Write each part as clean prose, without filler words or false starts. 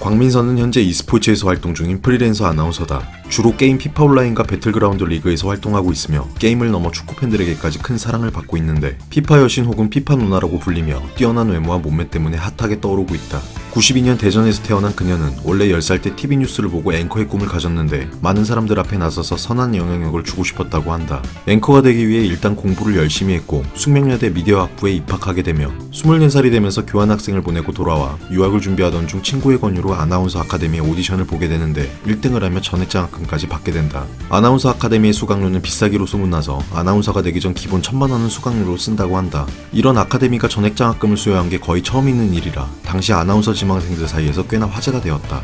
광민선은 현재 e스포츠에서 활동 중인 프리랜서 아나운서다. 주로 게임 피파 온라인과 배틀그라운드 리그에서 활동하고 있으며 게임을 넘어 축구 팬들에게까지 큰 사랑을 받고 있는데 피파 여신 혹은 피파 누나라고 불리며 뛰어난 외모와 몸매 때문에 핫하게 떠오르고 있다. 92년 대전에서 태어난 그녀는 원래 10살 때 TV 뉴스를 보고 앵커의 꿈을 가졌는데 많은 사람들 앞에 나서서 선한 영향력을 주고 싶었다고 한다. 앵커가 되기 위해 일단 공부를 열심히 했고 숙명여대 미디어학부에 입학하게 되며 24살이 되면서 교환학생을 보내고 돌아와 유학을 준비하던 중 친구의 권유로 아나운서 아카데미에 오디션을 보게 되는데 1등을 하며 전액장학금까지 받게 된다. 아나운서 아카데미의 수강료는 비싸기로 소문나서 아나운서가 되기 전 기본 1000만 원은 수강료로 쓴다고 한다. 이런 아카데미가 전액장학금을 수여한 게 거의 처음 있는 일이라 당시 아나운서 지망생들 사이에서 꽤나 화제가 되었다.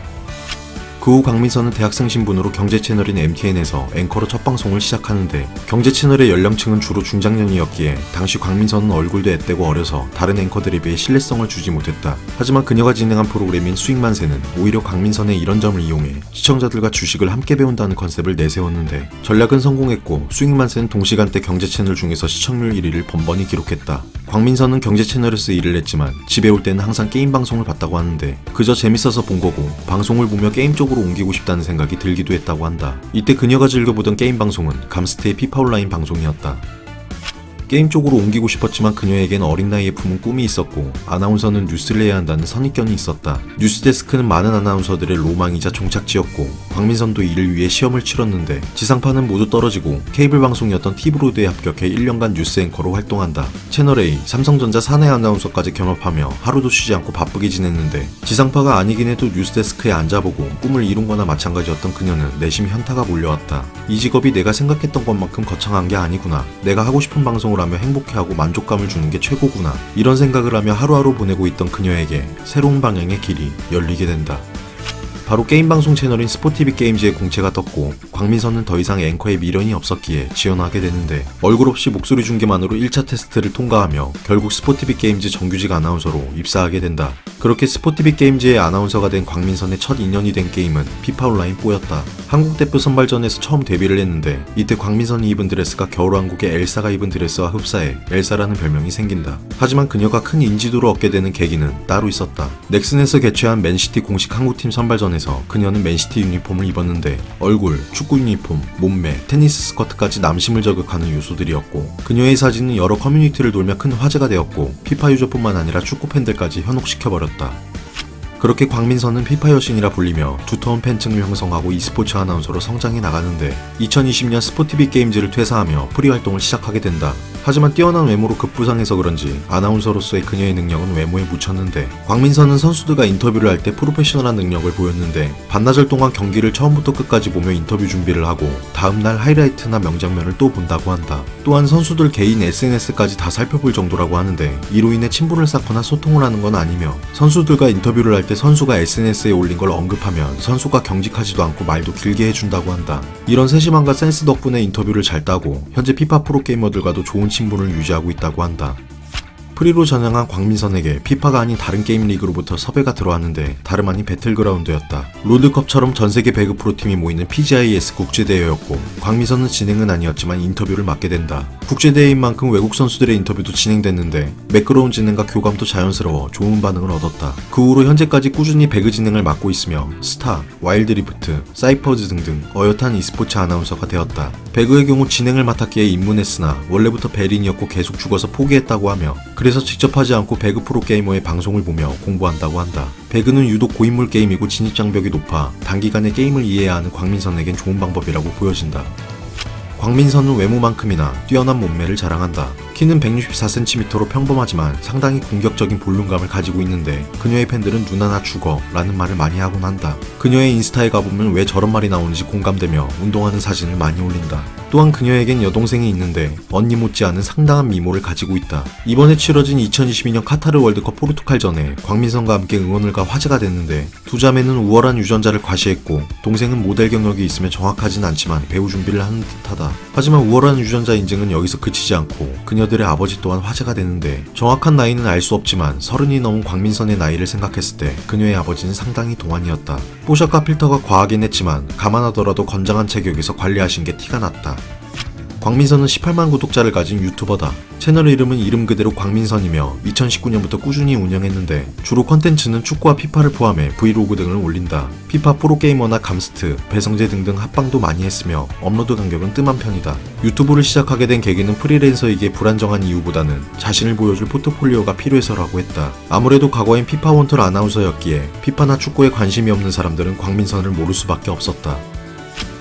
그 후 광민선은 대학생 신분으로 경제채널인 MTN에서 앵커로 첫 방송을 시작하는데 경제채널의 연령층은 주로 중장년이었기에 당시 광민선은 얼굴도 앳되고 어려서 다른 앵커들에 비해 신뢰성을 주지 못했다. 하지만 그녀가 진행한 프로그램인 수익만세는 오히려 광민선의 이런 점을 이용해 시청자들과 주식을 함께 배운다는 컨셉을 내세웠는데 전략은 성공했고 수익만세는 동시간대 경제채널 중에서 시청률 1위를 번번이 기록했다. 광민선은 경제채널에서 일을 했지만 집에 올 때는 항상 게임 방송을 봤다고 하는데 그저 재밌어서 본 거고 방송을 보며 게임 쪽으로 옮기고 싶다는 생각이 들기도 했다고 한다. 이때 그녀가 즐겨보던 게임 방송은 감스트의 피파 온라인 방송이었다. 게임 쪽으로 옮기고 싶었지만 그녀에겐 어린 나이에 품은 꿈이 있었고 아나운서는 뉴스를 해야 한다는 선입견이 있었다. 뉴스데스크는 많은 아나운서들의 로망이자 종착지였고 광민선도 이를 위해 시험을 치렀는데 지상파는 모두 떨어지고 케이블 방송이었던 티브로드에 합격해 1년간 뉴스 앵커로 활동한다. 채널A, 삼성전자 사내 아나운서까지 겸업하며 하루도 쉬지 않고 바쁘게 지냈는데 지상파가 아니긴 해도 뉴스데스크에 앉아보고 꿈을 이룬 거나 마찬가지였던 그녀는 내심 현타가 몰려왔다. 이 직업이 내가 생각했던 것만큼 거창한 게 아니구나. 내가 하고 싶은 방송을 하며 행복해하고 만족감을 주는 게 최고구나. 이런 생각을 하며 하루하루 보내고 있던 그녀에게 새로운 방향의 길이 열리게 된다. 바로 게임 방송 채널인 스포티비 게임즈의 공채가 떴고 광민선은 더 이상 앵커에 미련이 없었기에 지원하게 되는데 얼굴 없이 목소리 중계만으로 1차 테스트를 통과하며 결국 스포티비 게임즈 정규직 아나운서로 입사하게 된다. 그렇게 스포티비 게임즈의 아나운서가 된 광민선의 첫 인연이 된 게임은 피파 온라인 뽀였다. 한국 대표 선발전에서 처음 데뷔를 했는데 이때 광민선이 입은 드레스가 겨울왕국의 엘사가 입은 드레스와 흡사해 엘사라는 별명이 생긴다. 하지만 그녀가 큰 인지도를 얻게 되는 계기는 따로 있었다. 넥슨에서 개최한 맨시티 공식 한국팀 선발전에서 그녀는 맨시티 유니폼을 입었는데 얼굴, 축구 유니폼, 몸매, 테니스 스커트까지 남심을 저격하는 요소들이었고 그녀의 사진은 여러 커뮤니티를 돌며 큰 화제가 되었고 피파 유저뿐만 아니라 축구 팬들까지 현혹시켜버렸다. 그렇게 광민선은 피파 여신이라 불리며 두터운 팬층을 형성하고 e스포츠 아나운서로 성장해 나가는데 2020년 스포티비 게임즈를 퇴사하며 프리 활동을 시작하게 된다. 하지만 뛰어난 외모로 급부상해서 그런지 아나운서로서의 그녀의 능력은 외모에 묻혔는데 광민선은 선수들과 인터뷰를 할 때 프로페셔널한 능력을 보였는데 반나절 동안 경기를 처음부터 끝까지 보며 인터뷰 준비를 하고 다음날 하이라이트나 명장면을 또 본다고 한다. 또한 선수들 개인 SNS까지 다 살펴볼 정도라고 하는데 이로 인해 친분을 쌓거나 소통을 하는 건 아니며 선수들과 인터뷰를 할 때 선수가 SNS에 올린 걸 언급하면 선수가 경직하지도 않고 말도 길게 해준다고 한다. 이런 세심함과 센스 덕분에 인터뷰를 잘 따고 현재 피파 프로게이머들과도 좋은 친분을 유지하고 있다고 한다. 프리로 전향한 광민선에게 피파가 아닌 다른 게임 리그로부터 섭외가 들어왔는데 다름 아닌 배틀그라운드였다. 롤드컵처럼 전세계 배그 프로팀이 모이는 PGIS 국제대회였고 광민선은 진행은 아니었지만 인터뷰를 맡게 된다. 국제대회인 만큼 외국 선수들의 인터뷰도 진행됐는데 매끄러운 진행과 교감도 자연스러워 좋은 반응을 얻었다. 그 후로 현재까지 꾸준히 배그 진행을 맡고 있으며 스타, 와일드리프트, 사이퍼즈 등등 어엿한 e스포츠 아나운서가 되었다. 배그의 경우 진행을 맡았기에 입문했으나 원래부터 베린이었고 계속 죽어서 포기했다고 하며 그래서 직접 하지 않고 배그 프로게이머의 방송을 보며 공부한다고 한다. 배그는 유독 고인물 게임이고 진입장벽이 높아 단기간에 게임을 이해해야 하는 광민선에겐 좋은 방법이라고 보여진다. 광민선은 외모만큼이나 뛰어난 몸매를 자랑한다. 키는 164cm로 평범하지만 상당히 공격적인 볼륨감을 가지고 있는데 그녀의 팬들은 누나 나 죽어 라는 말을 많이 하곤 한다. 그녀의 인스타에 가보면 왜 저런 말이 나오는지 공감되며 운동하는 사진을 많이 올린다. 또한 그녀에겐 여동생이 있는데 언니 못지않은 상당한 미모를 가지고 있다. 이번에 치러진 2022년 카타르 월드컵 포르투갈전에 광민선과 함께 응원을 가 화제가 됐는데 두 자매는 우월한 유전자를 과시했고 동생은 모델 경력이 있으며 정확하진 않지만 배우 준비를 하는 듯하다. 하지만 우월한 유전자 인증은 여기서 그치지 않고 그녀들의 아버지 또한 화제가 되는데 정확한 나이는 알 수 없지만 30이 넘은 광민선의 나이를 생각했을 때 그녀의 아버지는 상당히 동안이었다. 뽀샵과 필터가 과하긴 했지만 감안하더라도 건장한 체격에서 관리하신 게 티가 났다. 광민선은 18만 구독자를 가진 유튜버다. 채널 이름은 이름 그대로 광민선이며 2019년부터 꾸준히 운영했는데 주로 컨텐츠는 축구와 피파를 포함해 브이로그 등을 올린다. 피파 프로게이머나 감스트, 배성재 등등 합방도 많이 했으며 업로드 간격은 뜸한 편이다. 유튜브를 시작하게 된 계기는 프리랜서이기에 불안정한 이유보다는 자신을 보여줄 포트폴리오가 필요해서라고 했다. 아무래도 과거엔 피파 원툴 아나운서였기에 피파나 축구에 관심이 없는 사람들은 광민선을 모를 수밖에 없었다.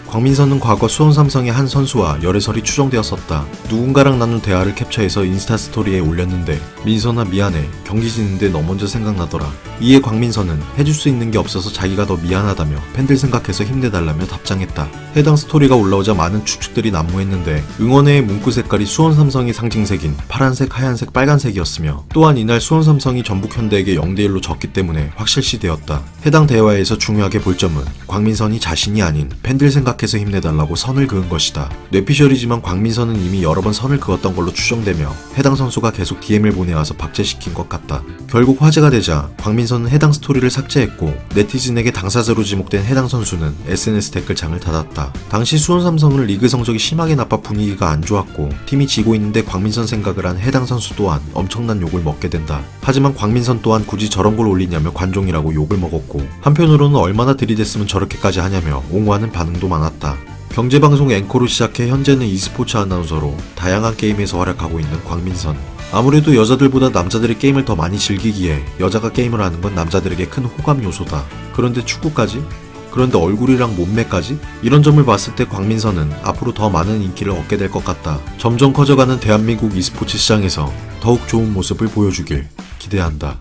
광민선은 과거 수원 삼성의 한 선수와 열애설이 추정되었었다. 누군가랑 나눈 대화를 캡처해서 인스타 스토리에 올렸는데 민선아 미안해. 경기 지는데 너 먼저 생각나더라. 이에 광민선은 해줄 수 있는 게 없어서 자기가 더 미안하다며 팬들 생각해서 힘내달라며 답장했다. 해당 스토리가 올라오자 많은 추측들이 난무했는데 응원회의 문구 색깔이 수원 삼성의 상징색인 파란색, 하얀색, 빨간색이었으며 또한 이날 수원 삼성이 전북 현대에게 0대1로 졌기 때문에 확실시되었다. 해당 대화에서 중요하게 볼 점은 광민선이 자신이 아닌 팬들 생각해서 힘내달라고 선을 그은 것이다. 뇌피셜이지만 광민선은 이미 여러 번 선을 그었던 걸로 추정되며 해당 선수가 계속 DM을 보내와서 박제시킨 것 같다. 결국 화제가 되자 광민선은 해당 스토리를 삭제했고 네티즌에게 당사자로 지목된 해당 선수는 SNS 댓글창을 닫았다. 당시 수원 삼성은 리그 성적이 심하게 나빠 분위기가 안 좋았고 팀이 지고 있는데 광민선 생각을 한 해당 선수 또한 엄청난 욕을 먹게 된다. 하지만 광민선 또한 굳이 저런 걸 올리냐며 관종이라고 욕을 먹었고 한편으로는 얼마나 들이댔으면 저렇게까지 하냐며 옹호하는 반응도 많았다. 경제방송 앵커로 시작해 현재는 e스포츠 아나운서로 다양한 게임에서 활약하고 있는 광민선. 아무래도 여자들보다 남자들이 게임을 더 많이 즐기기에 여자가 게임을 하는 건 남자들에게 큰 호감 요소다. 그런데 축구까지? 그런데 얼굴이랑 몸매까지? 이런 점을 봤을 때 광민선은 앞으로 더 많은 인기를 얻게 될 것 같다. 점점 커져가는 대한민국 e스포츠 시장에서 더욱 좋은 모습을 보여주길 기대한다.